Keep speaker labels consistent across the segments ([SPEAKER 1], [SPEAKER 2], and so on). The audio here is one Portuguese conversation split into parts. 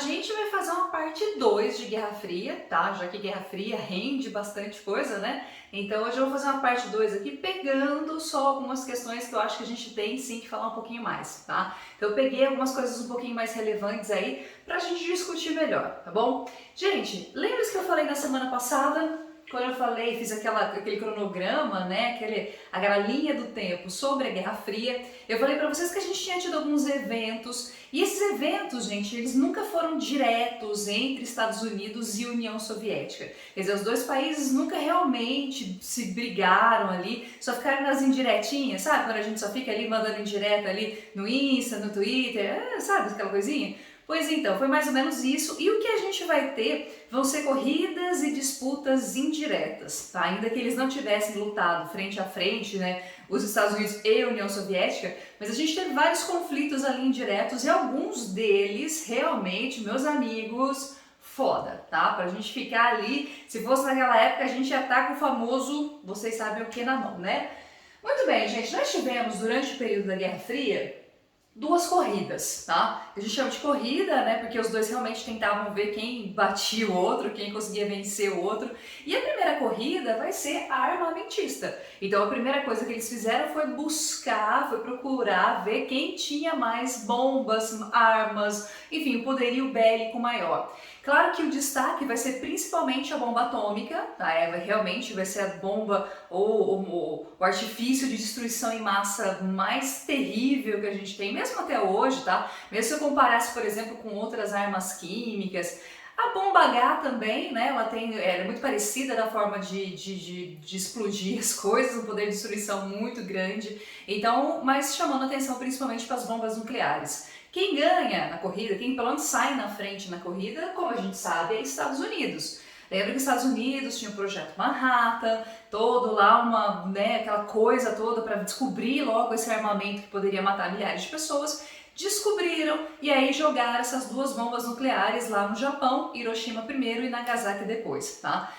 [SPEAKER 1] gente vai fazer uma parte 2 de Guerra Fria, tá? Já que Guerra Fria rende bastante coisa, né? Então hoje eu vou fazer uma parte 2 aqui, pegando só algumas questões que eu acho que a gente tem sim que falar um pouquinho mais, tá? Então eu peguei algumas coisas um pouquinho mais relevantes aí pra gente discutir melhor, tá bom? Gente, lembra-se que eu falei na semana passada, quando eu falei, fiz aquele cronograma, né, aquela linha do tempo sobre a Guerra Fria, eu falei para vocês que a gente tinha tido alguns eventos, e esses eventos, gente, eles nunca foram diretos entre Estados Unidos e União Soviética. Quer dizer, os dois países nunca realmente se brigaram ali, só ficaram nas indiretinhas, sabe? Quando a gente só fica ali mandando indireta ali no Insta, no Twitter, sabe aquela coisinha? Pois então, foi mais ou menos isso, e o que a gente vai ter vão ser corridas e disputas indiretas, tá? Ainda que eles não tivessem lutado frente a frente, né, os Estados Unidos e a União Soviética, mas a gente teve vários conflitos ali indiretos e alguns deles, realmente, meus amigos, foda, tá? Pra gente ficar ali, se fosse naquela época a gente já tá com o famoso, vocês sabem o que na mão, né? Muito bem, gente, nós tivemos durante o período da Guerra Fria duas corridas, tá? A gente chama de corrida, né? Porque os dois realmente tentavam ver quem batia o outro, quem conseguia vencer o outro. E a primeira corrida vai ser a armamentista. Então a primeira coisa que eles fizeram foi buscar, foi procurar ver quem tinha mais bombas, armas, enfim, um poderio bélico maior. Claro que o destaque vai ser principalmente a bomba atômica, tá? Realmente vai ser a bomba ou o artifício de destruição em massa mais terrível que a gente tem, mesmo até hoje, tá? Mesmo se eu comparasse, por exemplo, com outras armas químicas, a bomba H também, né? Ela é muito parecida da forma de explodir as coisas, um poder de destruição muito grande. Então, mas chamando atenção principalmente para as bombas nucleares. Quem ganha na corrida, quem pelo menos sai na frente na corrida, como a gente sabe, é Estados Unidos. Lembra que os Estados Unidos tinha o Projeto Manhattan, todo lá aquela coisa toda para descobrir logo esse armamento que poderia matar milhares de pessoas. Descobriram e aí jogaram essas duas bombas nucleares lá no Japão, Hiroshima primeiro e Nagasaki depois, tá?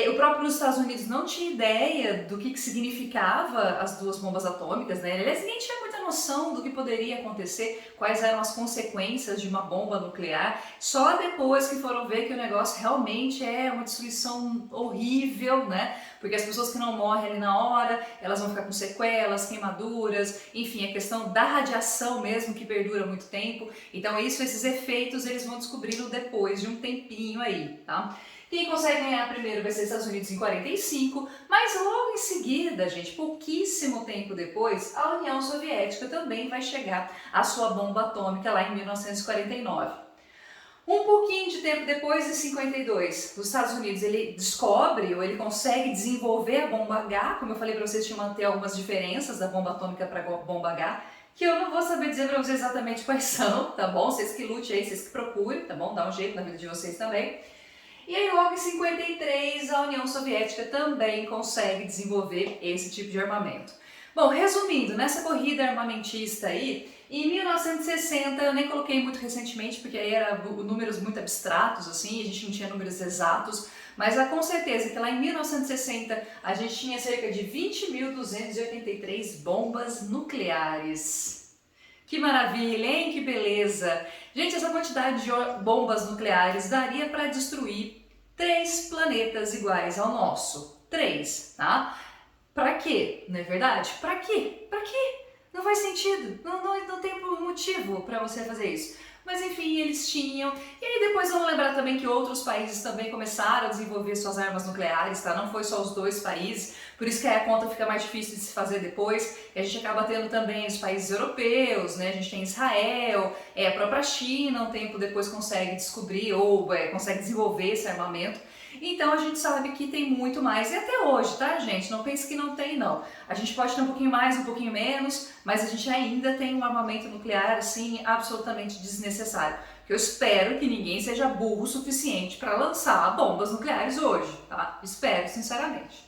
[SPEAKER 1] O próprio Estados Unidos não tinha ideia do que significava as duas bombas atômicas, né? Aliás, ninguém tinha muita noção do que poderia acontecer, quais eram as consequências de uma bomba nuclear. Só depois que foram ver que o negócio realmente é uma destruição horrível, né? Porque as pessoas que não morrem ali na hora, elas vão ficar com sequelas, queimaduras, enfim, a questão da radiação mesmo que perdura muito tempo. Então esses efeitos eles vão descobrindo depois de um tempinho aí, tá? Quem consegue ganhar primeiro vai ser os Estados Unidos em 45, mas logo em seguida, gente, pouquíssimo tempo depois, a União Soviética também vai chegar à sua bomba atômica lá em 1949. Um pouquinho de tempo depois, em 52, os Estados Unidos ele descobre ou ele consegue desenvolver a bomba H, como eu falei para vocês, tinha manter algumas diferenças da bomba atômica para a bomba H, que eu não vou saber dizer para vocês exatamente quais são, tá bom? Vocês que lutem aí, vocês que procurem, tá bom? Dá um jeito na vida de vocês também. E aí logo em 53 a União Soviética também consegue desenvolver esse tipo de armamento. Bom, resumindo, nessa corrida armamentista aí, em 1960, eu nem coloquei muito recentemente porque aí eram números muito abstratos, assim, a gente não tinha números exatos, mas com certeza que lá em 1960 a gente tinha cerca de 20.283 bombas nucleares. Que maravilha, hein? Que beleza! Gente, essa quantidade de bombas nucleares daria para destruir 3 planetas iguais ao nosso. 3, tá? Pra quê? Não é verdade? Pra quê? Pra quê? Não faz sentido. Não tem motivo para você fazer isso. Mas enfim, eles tinham. E aí depois vamos lembrar também que outros países também começaram a desenvolver suas armas nucleares, tá? Não foi só os dois países, por isso que a conta fica mais difícil de se fazer depois. E a gente acaba tendo também os países europeus, né? A gente tem Israel, a própria China, um tempo depois consegue descobrir ou consegue desenvolver esse armamento. Então a gente sabe que tem muito mais, e até hoje, tá, gente? Não pense que não tem, não. A gente pode ter um pouquinho mais, um pouquinho menos, mas a gente ainda tem um armamento nuclear, assim, absolutamente desnecessário. Eu espero que ninguém seja burro o suficiente para lançar bombas nucleares hoje, tá? Espero, sinceramente.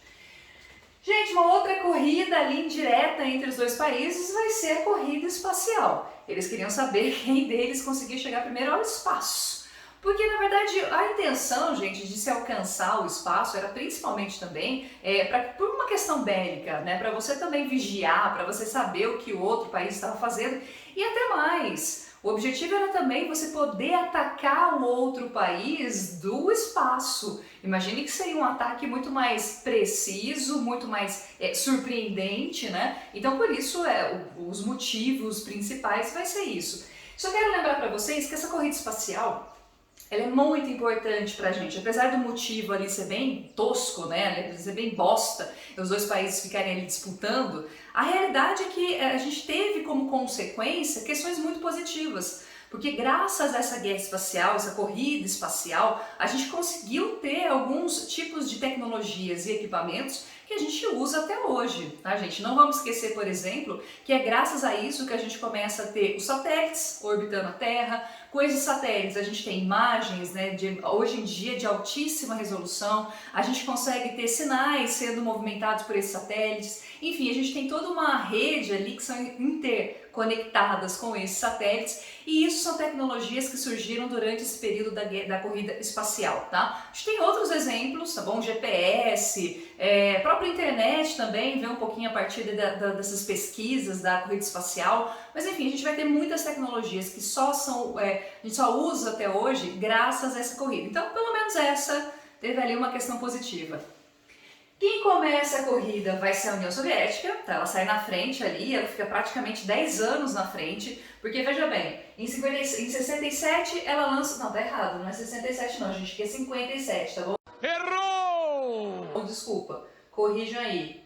[SPEAKER 1] Gente, uma outra corrida ali indireta entre os dois países vai ser a corrida espacial. Eles queriam saber quem deles conseguia chegar primeiro ao espaço. Porque, na verdade, a intenção, gente, de se alcançar o espaço era principalmente também por uma questão bélica, né? Para você também vigiar, para você saber o que o outro país estava fazendo e até mais. O objetivo era também você poder atacar o outro país do espaço. Imagine que seria um ataque muito mais preciso, muito mais surpreendente, né? Então por isso os motivos principais vai ser isso. Só quero lembrar para vocês que essa corrida espacial ela é muito importante pra gente, apesar do motivo ali ser bem tosco, né, ser bem bosta, os dois países ficarem ali disputando, a realidade é que a gente teve como consequência questões muito positivas, porque graças a essa guerra espacial, essa corrida espacial, a gente conseguiu ter alguns tipos de tecnologias e equipamentos que a gente usa até hoje, tá, gente? Não vamos esquecer, por exemplo, que é graças a isso que a gente começa a ter os satélites orbitando a Terra. Com esses satélites a gente tem imagens, né, hoje em dia de altíssima resolução, a gente consegue ter sinais sendo movimentados por esses satélites, enfim, a gente tem toda uma rede ali que são interconectadas com esses satélites e isso são tecnologias que surgiram durante esse período da corrida espacial, tá? A gente tem outros exemplos, tá bom? GPS, própria internet também, vê um pouquinho a partir dessas pesquisas da corrida espacial, mas enfim, a gente vai ter muitas tecnologias que a gente só usa até hoje graças a essa corrida. Então, pelo menos essa teve ali uma questão positiva. Quem começa a corrida vai ser a União Soviética, tá? Ela sai na frente ali, ela fica praticamente 10 anos na frente, porque veja bem, em 67 ela lança... Não, tá errado, não é 67 não, gente, que é 57, tá bom? Errou! Desculpa, corrijam aí.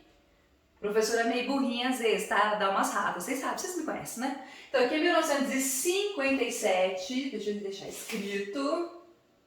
[SPEAKER 1] Professora é meio burrinha às vezes, tá? Dá umas ratas, vocês sabem, vocês me conhecem, né? Então aqui é 1957, deixa eu deixar escrito,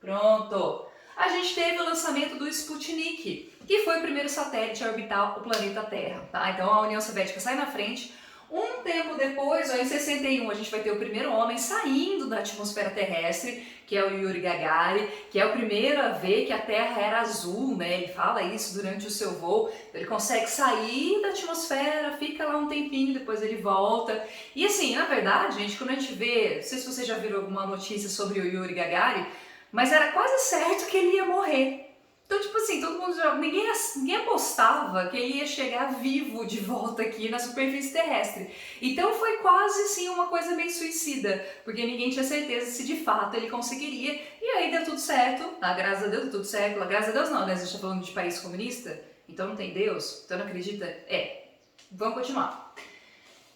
[SPEAKER 1] pronto. A gente teve o lançamento do Sputnik, que foi o primeiro satélite a orbitar o planeta Terra, tá? Então a União Soviética sai na frente. Um tempo depois, em 61, a gente vai ter o primeiro homem saindo da atmosfera terrestre, que é o Yuri Gagarin, que é o primeiro a ver que a Terra era azul, né? Ele fala isso durante o seu voo. Ele consegue sair da atmosfera, fica lá um tempinho, depois ele volta. E assim, na verdade, gente, quando a gente vê, não sei se vocês já viram alguma notícia sobre o Yuri Gagarin, mas era quase certo que ele ia morrer. Então, tipo assim, todo mundo ninguém apostava que ele ia chegar vivo de volta aqui na superfície terrestre. Então foi quase assim uma coisa meio suicida, porque ninguém tinha certeza se de fato ele conseguiria. E aí deu tudo certo, graças a Deus deu tudo certo. Graças a Deus não, né? A gente tá falando de país comunista, então não tem Deus, então não acredita? Vamos continuar.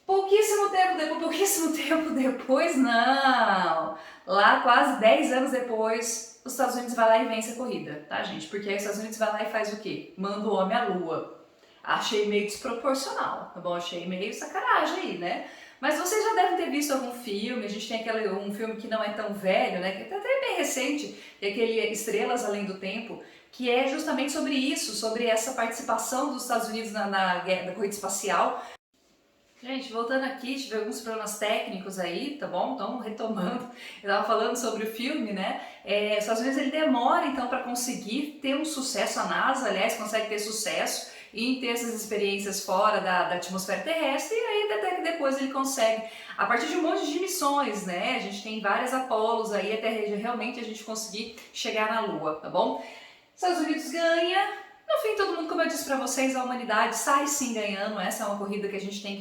[SPEAKER 1] Pouquíssimo tempo depois, não! Lá quase 10 anos depois, os Estados Unidos vai lá e vence a corrida, tá, gente? Porque aí os Estados Unidos vai lá e faz o quê? Manda o homem à lua. Achei meio desproporcional, tá bom? Achei meio sacanagem aí, né? Mas vocês já devem ter visto algum filme, a gente tem um filme que não é tão velho, né? Que é até bem recente, que é aquele Estrelas Além do Tempo, que é justamente sobre isso, sobre essa participação dos Estados Unidos na corrida espacial. Gente, voltando aqui, tive alguns problemas técnicos aí, tá bom? Então, retomando, eu tava falando sobre o filme, né? Os Estados Unidos ele demora, então, para conseguir ter um sucesso, a NASA, aliás, consegue ter sucesso em ter essas experiências fora da atmosfera terrestre, e aí até que depois ele consegue, a partir de um monte de missões, né? A gente tem várias Apolos aí, até realmente a gente conseguir chegar na Lua, tá bom? Estados Unidos ganha. No fim, todo mundo, como eu disse para vocês, a humanidade sai sim ganhando. Essa é uma corrida que a gente tem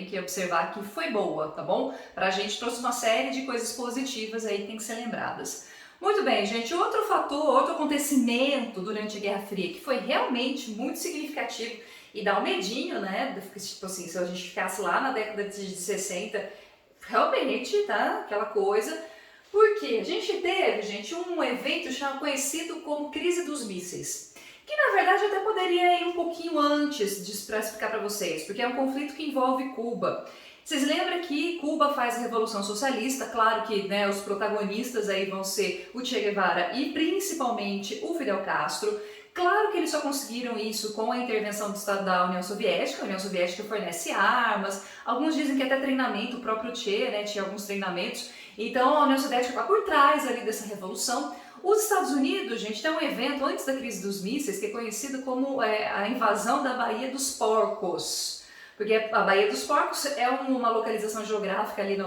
[SPEAKER 1] que observar que foi boa, tá bom? Pra gente trouxe uma série de coisas positivas aí que tem que ser lembradas. Muito bem, gente, outro fator, outro acontecimento durante a Guerra Fria que foi realmente muito significativo e dá um medinho, né? Tipo assim, se a gente ficasse lá na década de 60, realmente, tá? Aquela coisa. Porque a gente teve, gente, um evento conhecido como Crise dos Mísseis. Que na verdade até poderia ir um pouquinho antes disso para explicar para vocês, porque é um conflito que envolve Cuba. Vocês lembram que Cuba faz a Revolução Socialista, claro que né, os protagonistas aí vão ser o Che Guevara e principalmente o Fidel Castro. Claro que eles só conseguiram isso com a intervenção da União Soviética. A União Soviética fornece armas, alguns dizem que até treinamento, o próprio Che né, tinha alguns treinamentos. Então a União Soviética está por trás ali dessa revolução. Os Estados Unidos, gente, tem um evento antes da crise dos mísseis que é conhecido como a invasão da Baía dos Porcos. Porque a Baía dos Porcos é uma localização geográfica ali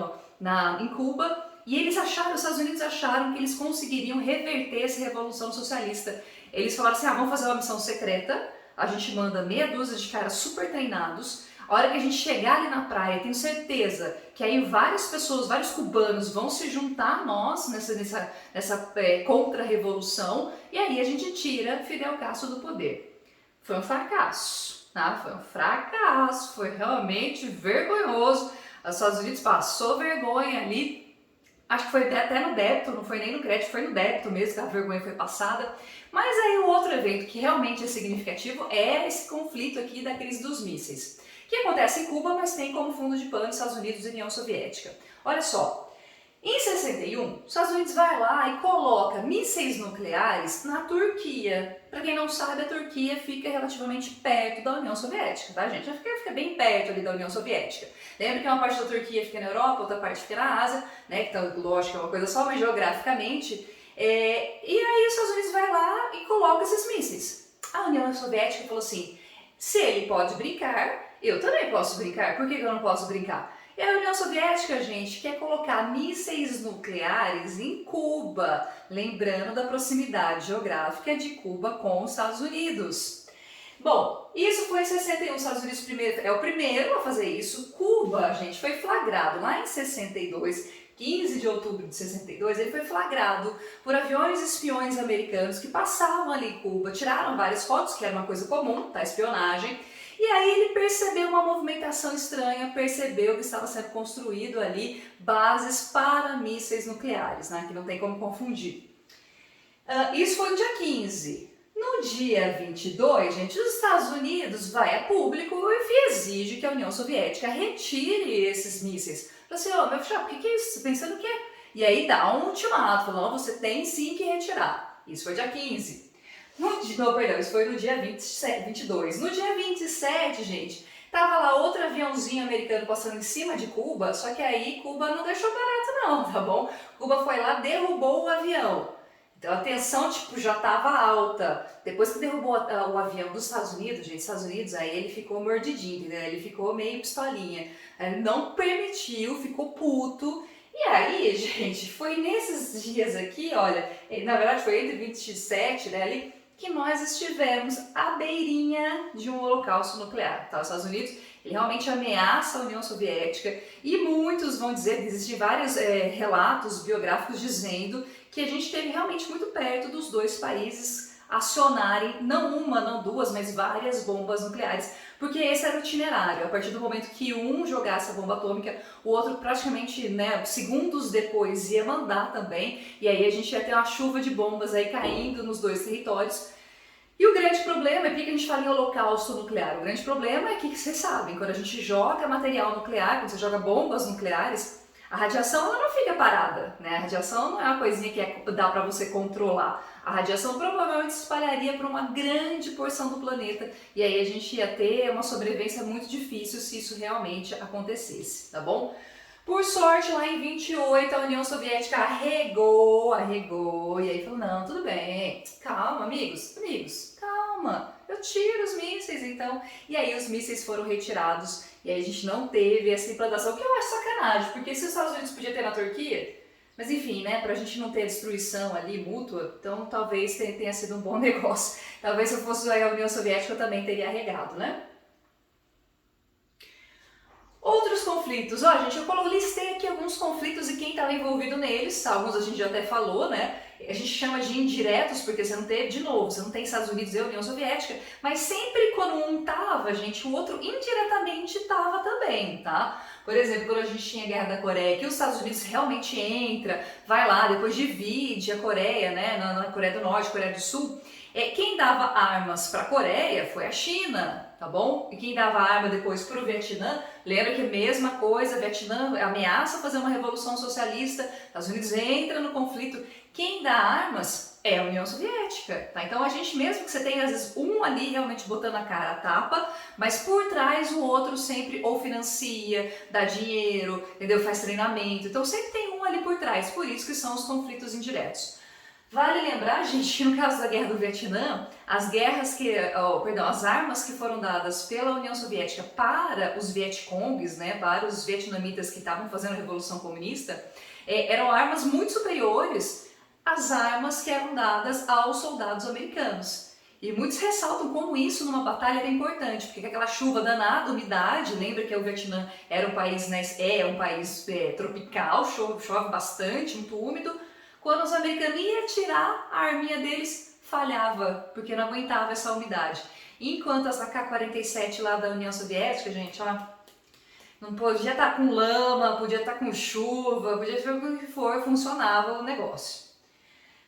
[SPEAKER 1] em Cuba e os Estados Unidos acharam que eles conseguiriam reverter essa revolução socialista. Eles falaram assim, vamos fazer uma missão secreta, a gente manda meia dúzia de caras super treinados, A hora que a gente chegar ali na praia, tenho certeza que aí várias pessoas, vários cubanos vão se juntar a nós nessa contra-revolução e aí a gente tira Fidel Castro do poder. Foi um fracasso, tá? Foi um fracasso, foi realmente vergonhoso. Os Estados Unidos passou vergonha ali. Acho que foi até no débito, não foi nem no crédito, foi no débito mesmo que a vergonha foi passada. Mas aí o outro evento que realmente é significativo é esse conflito aqui da crise dos mísseis, que acontece em Cuba, mas tem como fundo de pano Estados Unidos e União Soviética. Olha só, em 61, os Estados Unidos vai lá e coloca mísseis nucleares na Turquia. Para quem não sabe, a Turquia fica relativamente perto da União Soviética, tá, gente? Fica bem perto ali da União Soviética. Lembra que uma parte da Turquia fica na Europa, outra parte fica na Ásia, né? Então, lógico, é uma coisa só, mas geograficamente. E aí os Estados Unidos vai lá e coloca esses mísseis. A União Soviética falou assim, se ele pode brincar, eu também posso brincar. Por que eu não posso brincar? E a União Soviética, gente, quer colocar mísseis nucleares em Cuba, lembrando da proximidade geográfica de Cuba com os Estados Unidos. Bom, isso foi em 61, os Estados Unidos é o primeiro a fazer isso. Cuba, gente, foi flagrado lá em 62, 15 de outubro de 62, ele foi flagrado por aviões espiões americanos que passavam ali em Cuba, tiraram várias fotos, que era uma coisa comum, tá? Espionagem. E aí ele percebeu uma movimentação estranha, percebeu que estava sendo construído ali bases para mísseis nucleares, né? Que não tem como confundir. Isso foi no dia 15. No dia 22, gente, os Estados Unidos vai a público e exige que a União Soviética retire esses mísseis. Fala assim, meu chapa, o que é isso? Você pensando o quê? E aí dá um ultimato, falando, você tem sim que retirar. Isso foi dia 15. Isso foi no dia 22. No dia 27, gente, tava lá outro aviãozinho americano passando em cima de Cuba, só que aí Cuba não deixou barato não, tá bom? Cuba foi lá, derrubou o avião. Então a tensão, já tava alta. Depois que derrubou o avião dos Estados Unidos, gente, Estados Unidos, aí ele ficou mordidinho, entendeu? Ele ficou meio pistolinha. Ele não permitiu, ficou puto. E aí, gente, foi nesses dias aqui, olha, na verdade foi entre 27, né, ali, que nós estivemos à beirinha de um holocausto nuclear. Tá? Os Estados Unidos, ele realmente ameaça a União Soviética e muitos vão dizer, existem vários relatos biográficos dizendo que a gente esteve realmente muito perto dos dois países acionarem, não uma, não duas, mas várias bombas nucleares, porque esse era o itinerário. A partir do momento que um jogasse a bomba atômica, o outro praticamente, né, segundos depois ia mandar também, e aí a gente ia ter uma chuva de bombas aí caindo nos dois territórios. E o grande problema é que a gente fala em holocausto nuclear. O grande problema é que vocês sabem, quando a gente joga material nuclear, quando você joga bombas nucleares, a radiação ela não fica parada, né? A radiação não é uma coisinha que dá para você controlar. A radiação provavelmente se espalharia para uma grande porção do planeta e aí a gente ia ter uma sobrevivência muito difícil se isso realmente acontecesse, tá bom? Por sorte, lá em 28, a União Soviética arregou, e aí falou, não, tudo bem, calma, amigos, calma, eu tiro os mísseis, então. E aí os mísseis foram retirados e aí a gente não teve essa implantação, que eu acho sacanagem, porque se os Estados Unidos podia ter na Turquia, mas enfim, né, pra gente não ter a destruição ali mútua, então talvez tenha sido um bom negócio. Talvez se eu fosse a União Soviética eu também teria arregado, né? Outros conflitos, gente, eu listei aqui alguns conflitos e quem estava envolvido neles, alguns a gente já até falou, né? A gente chama de indiretos porque você não tem, de novo, você não tem Estados Unidos e União Soviética, mas sempre quando um tava, gente, o outro indiretamente tava também, tá? Por exemplo, quando a gente tinha a Guerra da Coreia, que os Estados Unidos realmente entra, vai lá, depois divide a Coreia, né, na Coreia do Norte, Coreia do Sul, quem dava armas para a Coreia foi a China, tá bom? E quem dava arma depois para o Vietnã, lembra que a mesma coisa, Vietnã ameaça fazer uma revolução socialista, Estados Unidos entra no conflito, quem dá armas é a União Soviética, tá? Então a gente, mesmo que você tenha às vezes um ali realmente botando a cara a tapa, mas por trás o outro sempre ou financia, dá dinheiro, entendeu? Faz treinamento, então sempre tem um ali por trás, por isso que são os conflitos indiretos. Vale lembrar, gente, que no caso da Guerra do Vietnã, as armas que foram dadas pela União Soviética para os Vietcongs, né, para os vietnamitas que estavam fazendo a Revolução Comunista, eram armas muito superiores às armas que eram dadas aos soldados americanos. E muitos ressaltam como isso numa batalha era importante, porque aquela chuva danada, umidade, lembra que o Vietnã era um país, né, um país tropical, chove bastante, muito úmido. Quando os americanos iam tirar a arminha deles, falhava, porque não aguentava essa umidade. Enquanto as AK-47 lá da União Soviética, gente, ó, não podia estar com lama, podia estar com chuva, podia ser o que for, funcionava o negócio.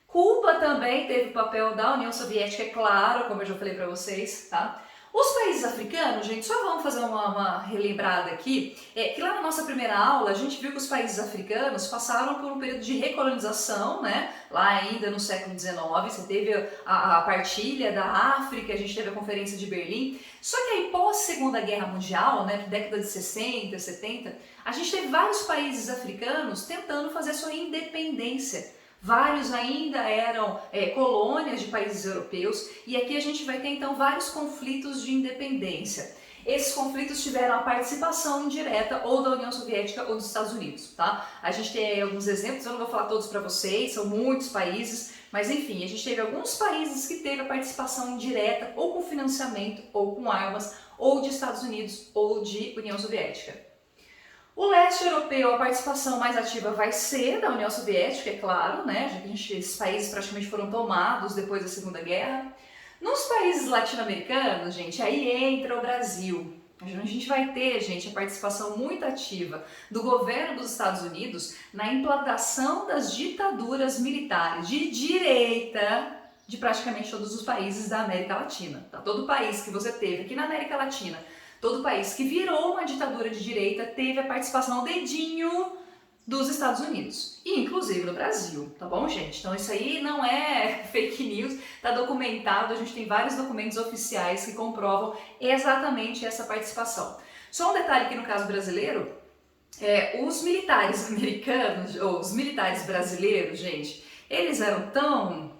[SPEAKER 1] Culpa também teve o papel da União Soviética, é claro, como eu já falei para vocês, tá? Os países africanos, gente, só vamos fazer uma relembrada aqui, que lá na nossa primeira aula a gente viu que os países africanos passaram por um período de recolonização, né? Lá ainda no século XIX, você teve a partilha da África, a gente teve a Conferência de Berlim, só que aí pós Segunda Guerra Mundial, né, década de 60, 70, a gente teve vários países africanos tentando fazer sua independência. Vários ainda eram colônias de países europeus e aqui a gente vai ter então vários conflitos de independência. Esses conflitos tiveram a participação indireta ou da União Soviética ou dos Estados Unidos, tá? A gente tem aí alguns exemplos, eu não vou falar todos para vocês, são muitos países, mas enfim, a gente teve alguns países que teve a participação indireta ou com financiamento ou com armas ou de Estados Unidos ou de União Soviética. O leste europeu, a participação mais ativa vai ser da União Soviética, é claro, né? Já que esses países praticamente foram tomados depois da Segunda Guerra. Nos países latino-americanos, gente, aí entra o Brasil. A gente vai ter, gente, a participação muito ativa do governo dos Estados Unidos na implantação das ditaduras militares de direita de praticamente todos os países da América Latina. Tá? Todo país que você teve aqui na América Latina, todo país que virou uma ditadura de direita teve a participação, o dedinho dos Estados Unidos, e inclusive no Brasil, tá bom, gente? Então isso aí não é fake news, tá documentado, a gente tem vários documentos oficiais que comprovam exatamente essa participação. Só um detalhe aqui no caso brasileiro, os militares americanos, ou os militares brasileiros, gente, eles eram tão...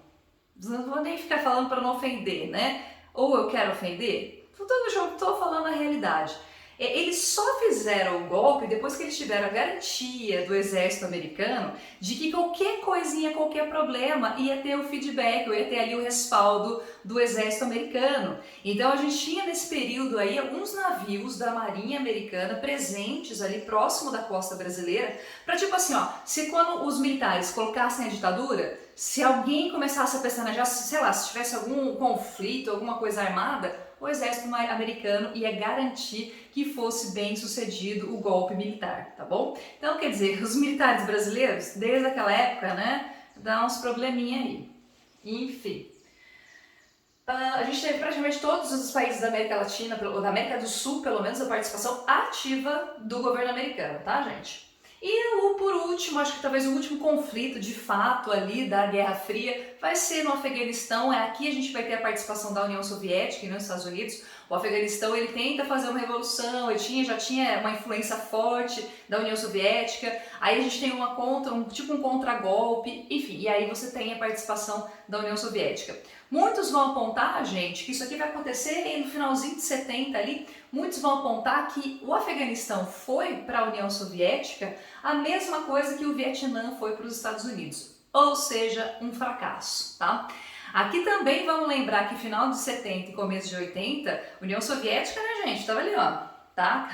[SPEAKER 1] não vou nem ficar falando para não ofender, né? Ou eu quero ofender? Estou falando a realidade. Eles só fizeram o golpe depois que eles tiveram a garantia do exército americano de que qualquer coisinha, qualquer problema ia ter o feedback, ou ia ter ali o respaldo do exército americano. Então a gente tinha nesse período aí alguns navios da Marinha Americana presentes ali próximo da costa brasileira, para tipo assim, ó, se quando os militares colocassem a ditadura, se alguém começasse a pestanejar, sei lá, se tivesse algum conflito, alguma coisa armada, o exército americano ia garantir que fosse bem sucedido o golpe militar, tá bom? Então, quer dizer, os militares brasileiros, desde aquela época, né, dá uns probleminha aí. Enfim. A gente teve praticamente todos os países da América Latina, ou da América do Sul, pelo menos, a participação ativa do governo americano, tá, gente? E por último, acho que talvez o último conflito de fato ali da Guerra Fria vai ser no Afeganistão. Aqui a gente vai ter a participação da União Soviética e nos Estados Unidos. O Afeganistão ele tenta fazer uma revolução, ele já tinha uma influência forte da União Soviética. Aí a gente tem tipo um contragolpe, enfim, e aí você tem a participação da União Soviética. Muitos vão apontar, gente, que isso aqui vai acontecer no finalzinho de 70 ali, muitos vão apontar que o Afeganistão foi para a União Soviética a mesma coisa que o Vietnã foi para os Estados Unidos, ou seja, um fracasso, tá? Aqui também vamos lembrar que final de 70 e começo de 80, União Soviética, né, gente, tava ali, ó, tá?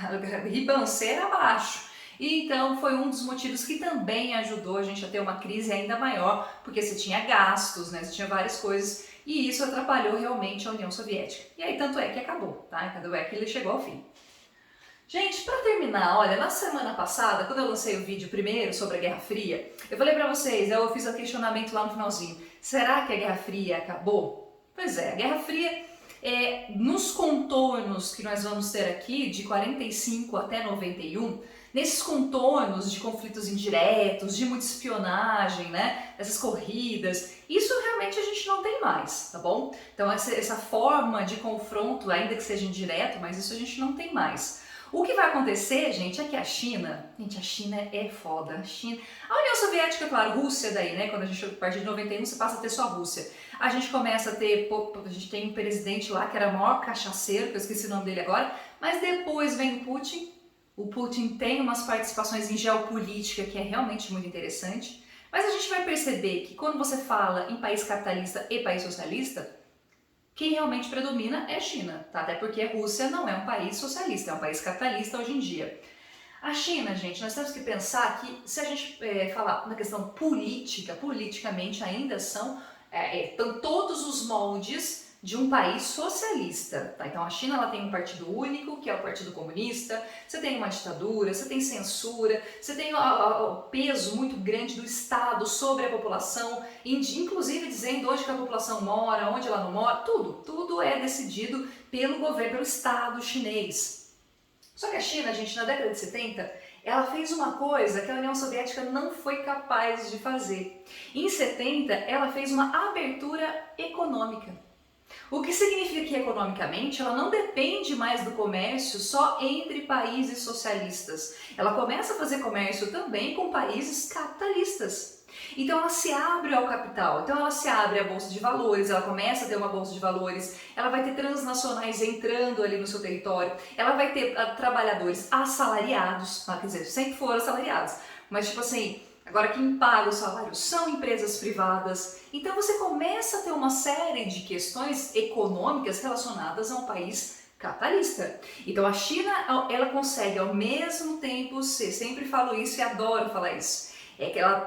[SPEAKER 1] Ribanceira abaixo. E então foi um dos motivos que também ajudou a gente a ter uma crise ainda maior, porque você tinha gastos, né, você tinha várias coisas, e isso atrapalhou realmente a União Soviética. E aí tanto é que acabou, tá? Tanto é que ele chegou ao fim. Gente, para terminar, olha, na semana passada, quando eu lancei o vídeo primeiro sobre a Guerra Fria, eu falei para vocês, eu fiz um questionamento lá no finalzinho, será que a Guerra Fria acabou? Pois é, a Guerra Fria, nos contornos que nós vamos ter aqui, de 45 até 91, nesses contornos de conflitos indiretos, de muita espionagem, né, essas corridas, isso realmente a gente não tem mais, tá bom? Então essa forma de confronto, ainda que seja indireto, mas isso a gente não tem mais. O que vai acontecer, gente, é que a China é foda. A União Soviética, claro, Rússia daí, né? Quando a gente, a partir de 91, você passa a ter só a Rússia. A gente começa a ter, a gente tem um presidente lá que era o maior cachaceiro, que eu esqueci o nome dele agora, mas depois vem o Putin. O Putin tem umas participações em geopolítica que é realmente muito interessante. Mas a gente vai perceber que quando você fala em país capitalista e país socialista, quem realmente predomina é a China, tá? Até porque a Rússia não é um país socialista, é um país capitalista hoje em dia. A China, gente, nós temos que pensar que se a gente falar na questão política, politicamente ainda estão todos os moldes de um país socialista, tá? Então a China ela tem um partido único, que é o Partido Comunista, você tem uma ditadura, você tem censura, você tem o peso muito grande do Estado sobre a população, inclusive dizendo onde que a população mora, onde ela não mora, tudo é decidido pelo governo, pelo Estado chinês. Só que a China, gente, na década de 70, ela fez uma coisa que a União Soviética não foi capaz de fazer. Em 70, ela fez uma abertura econômica. O que significa que economicamente ela não depende mais do comércio só entre países socialistas. Ela começa a fazer comércio também com países capitalistas. Então ela se abre ao capital, então ela se abre à bolsa de valores, ela começa a ter uma bolsa de valores, ela vai ter transnacionais entrando ali no seu território, ela vai ter trabalhadores assalariados, quer dizer, sempre foram assalariados, mas tipo assim, agora quem paga o salário são empresas privadas, então você começa a ter uma série de questões econômicas relacionadas a um país capitalista. Então a China, ela consegue ao mesmo tempo ser, sempre falo isso e adoro falar isso, é que ela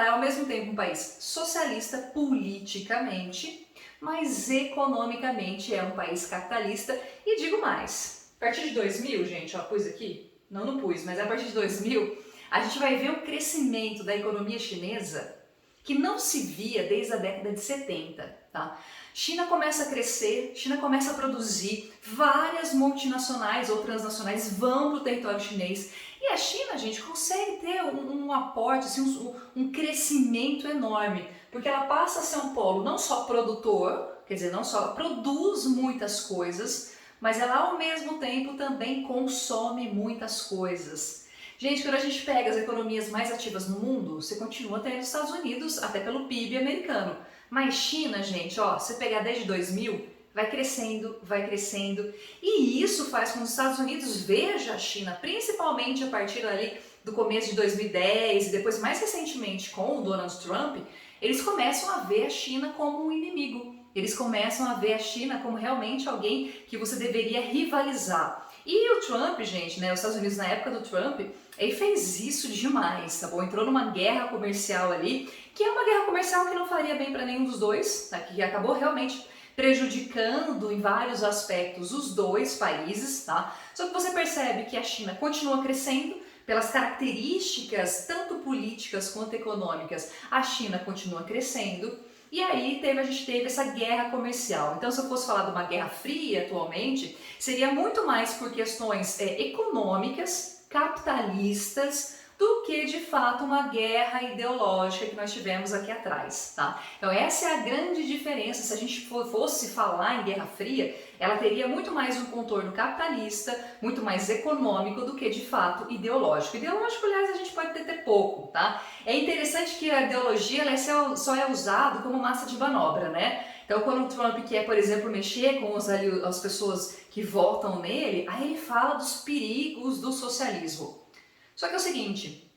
[SPEAKER 1] é ao mesmo tempo um país socialista politicamente, mas economicamente é um país capitalista. E digo mais, a partir de 2000, gente, ó, pus aqui, não pus, mas a partir de 2000, a gente vai ver um crescimento da economia chinesa que não se via desde a década de 70, tá? China começa a crescer, China começa a produzir, várias multinacionais ou transnacionais vão para o território chinês e a China, gente, consegue ter um aporte, assim, um crescimento enorme, porque ela passa a ser um polo não só produtor, quer dizer, não só ela produz muitas coisas, mas ela ao mesmo tempo também consome muitas coisas. Gente, quando a gente pega as economias mais ativas no mundo, você continua tendo os Estados Unidos, até pelo PIB americano. Mas China, gente, ó, você pegar desde 2000, vai crescendo. E isso faz com que os Estados Unidos vejam a China, principalmente a partir ali do começo de 2010 e depois mais recentemente com o Donald Trump, eles começam a ver a China como um inimigo. Eles começam a ver a China como realmente alguém que você deveria rivalizar. E o Trump, gente, né, os Estados Unidos na época do Trump, ele fez isso demais, tá bom? Entrou numa guerra comercial ali, que é uma guerra comercial que não faria bem para nenhum dos dois, tá? Que acabou realmente prejudicando em vários aspectos os dois países, tá? Só que você percebe que a China continua crescendo pelas características tanto políticas quanto econômicas. A China continua crescendo. E aí a gente teve essa guerra comercial. Então, se eu fosse falar de uma guerra fria atualmente, seria muito mais por questões econômicas, capitalistas, do que de fato uma guerra ideológica que nós tivemos aqui atrás, tá? Então essa é a grande diferença. Se a gente fosse falar em Guerra Fria, ela teria muito mais um contorno capitalista, muito mais econômico do que de fato ideológico. Ideológico, aliás, a gente pode ter pouco, tá? É interessante que a ideologia ela só é usada como massa de manobra, né? Então, quando o Trump quer, por exemplo, mexer com as pessoas que votam nele, aí ele fala dos perigos do socialismo. Só que é o seguinte,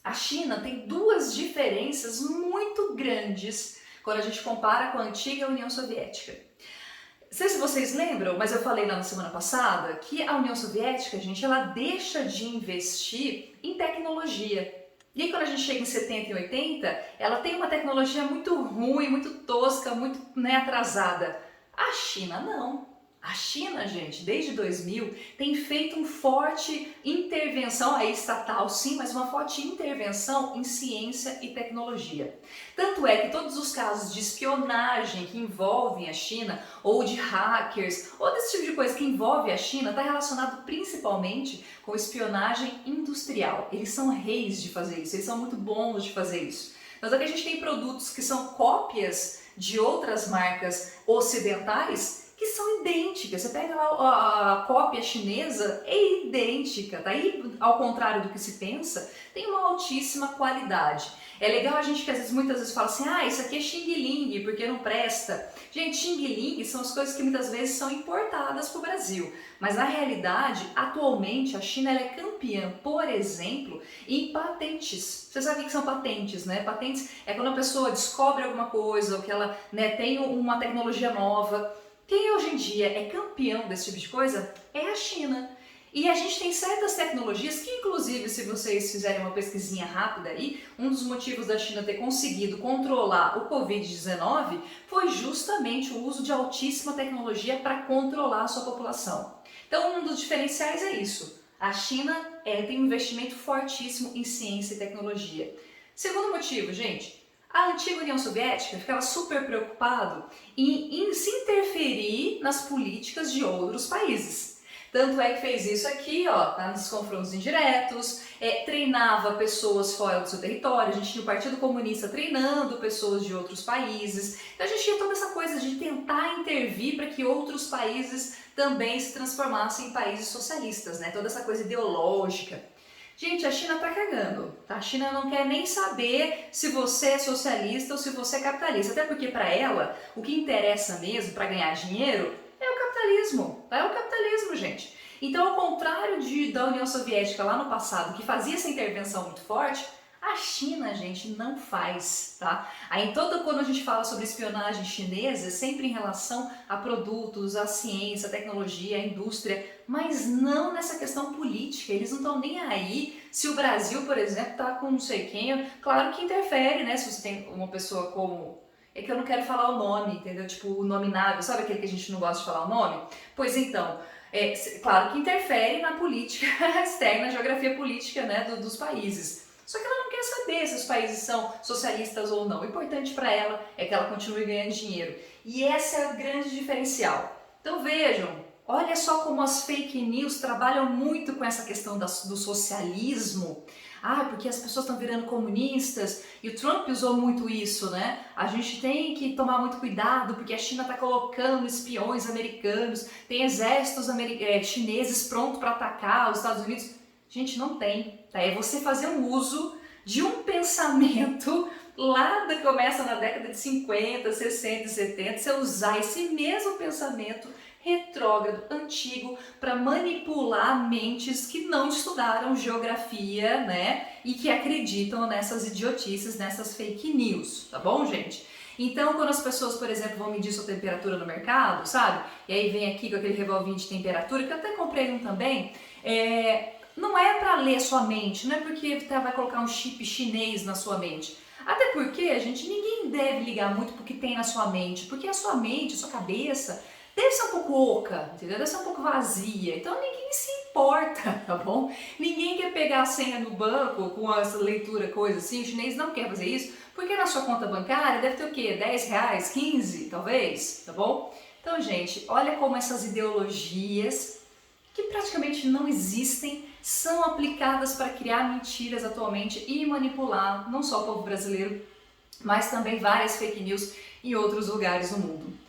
[SPEAKER 1] a China tem duas diferenças muito grandes quando a gente compara com a antiga União Soviética. Não sei se vocês lembram, mas eu falei lá na semana passada que a União Soviética, gente, ela deixa de investir em tecnologia. E aí quando a gente chega em 70 e 80, ela tem uma tecnologia muito ruim, muito tosca, muito atrasada. A China não. A China, gente, desde 2000, tem feito uma forte intervenção, aí estatal sim, mas uma forte intervenção em ciência e tecnologia. Tanto é que todos os casos de espionagem que envolvem a China, ou de hackers, ou desse tipo de coisa que envolve a China, está relacionado principalmente com espionagem industrial. Eles são reis de fazer isso, eles são muito bons de fazer isso. Mas aqui a gente tem produtos que são cópias de outras marcas ocidentais, que são idênticas. Você pega lá a cópia chinesa, é idêntica, tá? E ao contrário do que se pensa, tem uma altíssima qualidade. É legal a gente que muitas vezes fala assim, isso aqui é Xing Ling, porque não presta. Gente, Xing Ling são as coisas que muitas vezes são importadas para o Brasil. Mas na realidade, atualmente, a China ela é campeã, por exemplo, em patentes. Você sabe o que são patentes, né? Patentes é quando a pessoa descobre alguma coisa, ou que ela tem uma tecnologia nova. Quem hoje em dia é campeão desse tipo de coisa é a China. E a gente tem certas tecnologias que, inclusive, se vocês fizerem uma pesquisinha rápida aí, um dos motivos da China ter conseguido controlar o Covid-19 foi justamente o uso de altíssima tecnologia para controlar a sua população. Então, um dos diferenciais é isso. A China tem um investimento fortíssimo em ciência e tecnologia. Segundo motivo, gente, a antiga União Soviética ficava super preocupado em se interferir nas políticas de outros países. Tanto é que fez isso aqui, ó, tá, nos confrontos indiretos, treinava pessoas fora do seu território, a gente tinha o Partido Comunista treinando pessoas de outros países, então a gente tinha toda essa coisa de tentar intervir para que outros países também se transformassem em países socialistas, né? Toda essa coisa ideológica. Gente, a China tá cagando, tá? A China não quer nem saber se você é socialista ou se você é capitalista, até porque para ela, o que interessa mesmo para ganhar dinheiro é o capitalismo, é o capitalismo, gente. Então, ao contrário da União Soviética lá no passado, que fazia essa intervenção muito forte, a China, gente, não faz, tá? Aí quando a gente fala sobre espionagem chinesa, é sempre em relação a produtos, a ciência, a tecnologia, a indústria, mas não nessa questão política. Eles não estão nem aí se o Brasil, por exemplo, tá com não sei quem. Claro que interfere, né? Se você tem uma pessoa como... É que eu não quero falar o nome, entendeu? Tipo, o nominável, sabe aquele que a gente não gosta de falar o nome? Pois então, claro que interfere na política externa, na geografia política, né, dos países. Só que ela não quer saber se os países são socialistas ou não. O importante para ela é que ela continue ganhando dinheiro. E esse é o grande diferencial. Então vejam, olha só como as fake news trabalham muito com essa questão do socialismo. Ah, porque as pessoas estão virando comunistas, e o Trump usou muito isso, né? A gente tem que tomar muito cuidado porque a China está colocando espiões americanos, tem exércitos chineses prontos para atacar os Estados Unidos. Gente, não tem, tá? É você fazer um uso de um pensamento lá que começa na década de 50, 60 e 70, você usar esse mesmo pensamento retrógrado, antigo, para manipular mentes que não estudaram geografia, né? E que acreditam nessas idiotices, nessas fake news, tá bom, gente? Então, quando as pessoas, por exemplo, vão medir sua temperatura no mercado, sabe? E aí vem aqui com aquele revolvinho de temperatura, que eu até comprei um também, não é para ler sua mente, não é porque vai colocar um chip chinês na sua mente. Até porque, gente, ninguém deve ligar muito pro que tem na sua mente, porque a sua mente, a sua cabeça, deve ser um pouco oca, entendeu? Deve ser um pouco vazia, então ninguém se importa, tá bom? Ninguém quer pegar a senha no banco com essa leitura, coisa assim, o chinês não quer fazer isso, porque na sua conta bancária deve ter o quê? 10 reais, 15, talvez, tá bom? Então, gente, olha como essas ideologias, que praticamente não existem, são aplicadas para criar mentiras atualmente e manipular não só o povo brasileiro, mas também várias fake news em outros lugares do mundo.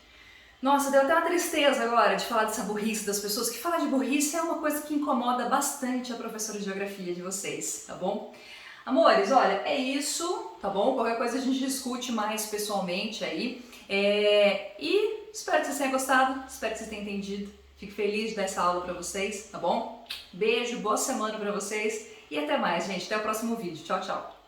[SPEAKER 1] Nossa, deu até uma tristeza agora de falar dessa burrice das pessoas, que falar de burrice é uma coisa que incomoda bastante a professora de geografia de vocês, tá bom? Amores, olha, é isso, tá bom? Qualquer coisa a gente discute mais pessoalmente aí. E espero que vocês tenham gostado, espero que vocês tenham entendido. Fico feliz de dar essa aula pra vocês, tá bom? Beijo, boa semana pra vocês e até mais, gente. Até o próximo vídeo. Tchau, tchau.